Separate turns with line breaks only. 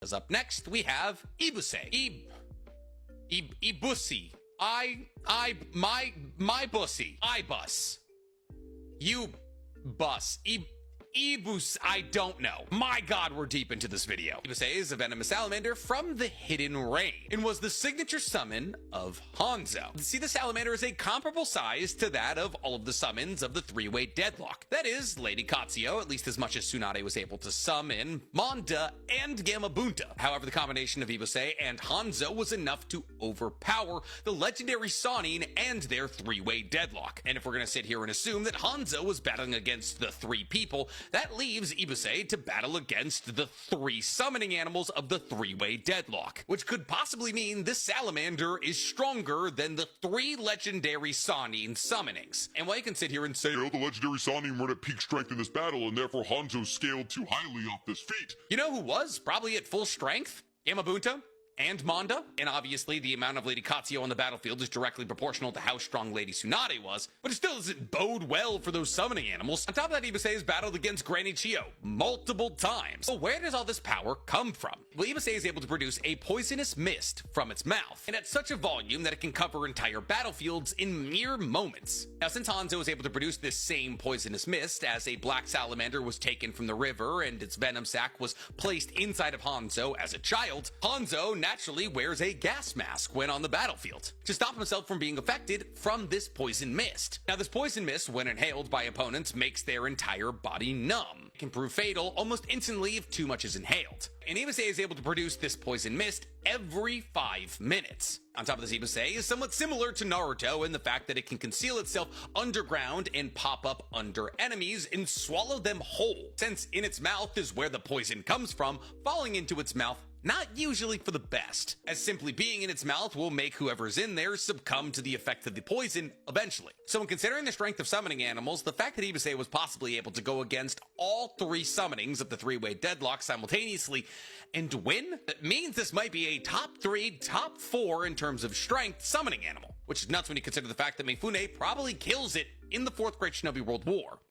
As up next, we have Ibuse. Ibuse. My bussy. I bus. You bus. Ibuse, I don't know. My god, we're deep into this video. Ibuse is a venomous salamander from the Hidden Rain and was the signature summon of Hanzo. See, the salamander is a comparable size to that of all of the summons of the three-way deadlock. That is, Lady Katsuyo, at least as much as Tsunade was able to summon, Manda, and Gamabunta. However, the combination of Ibuse and Hanzo was enough to overpower the legendary Sannin and their three-way deadlock. And if we're gonna sit here and assume that Hanzo was battling against the three people, that leaves Ibuse to battle against the three summoning animals of the three-way deadlock, which could possibly mean this salamander is stronger than the three legendary Sannin summonings. And while you can sit here and say,
the legendary Sannin weren't at peak strength in this battle, and therefore Hanzo scaled too highly off this feat.
You know who was probably at full strength? Gamabunta and Manda, and obviously the amount of Lady Katsuyo on the battlefield is directly proportional to how strong Lady Tsunade was, but it still doesn't bode well for those summoning animals. On top of that, Ibuse has battled against Granny Chiyo multiple times. So where does all this power come from? Well, Ibuse is able to produce a poisonous mist from its mouth, and at such a volume that it can cover entire battlefields in mere moments. Now, since Hanzo was able to produce this same poisonous mist as a black salamander was taken from the river and its venom sac was placed inside of Hanzo as a child, Hanzo naturally wears a gas mask when on the battlefield to stop himself from being affected from this poison mist. Now, this poison mist, when inhaled by opponents, makes their entire body numb. It can prove fatal almost instantly if too much is inhaled. And Ibuse is able to produce this poison mist every 5 minutes. On top of this, Ibuse is somewhat similar to Naruto in the fact that it can conceal itself underground and pop up under enemies and swallow them whole. Since in its mouth is where the poison comes from, falling into its mouth not usually for the best, as simply being in its mouth will make whoever's in there succumb to the effect of the poison eventually. So when considering the strength of summoning animals, the fact that Ibuse was possibly able to go against all three summonings of the three-way deadlock simultaneously and win, that means this might be a top 3, top 4 in terms of strength summoning animal, which is nuts when you consider the fact that Mifune probably kills it in the 4th Great Shinobi World War.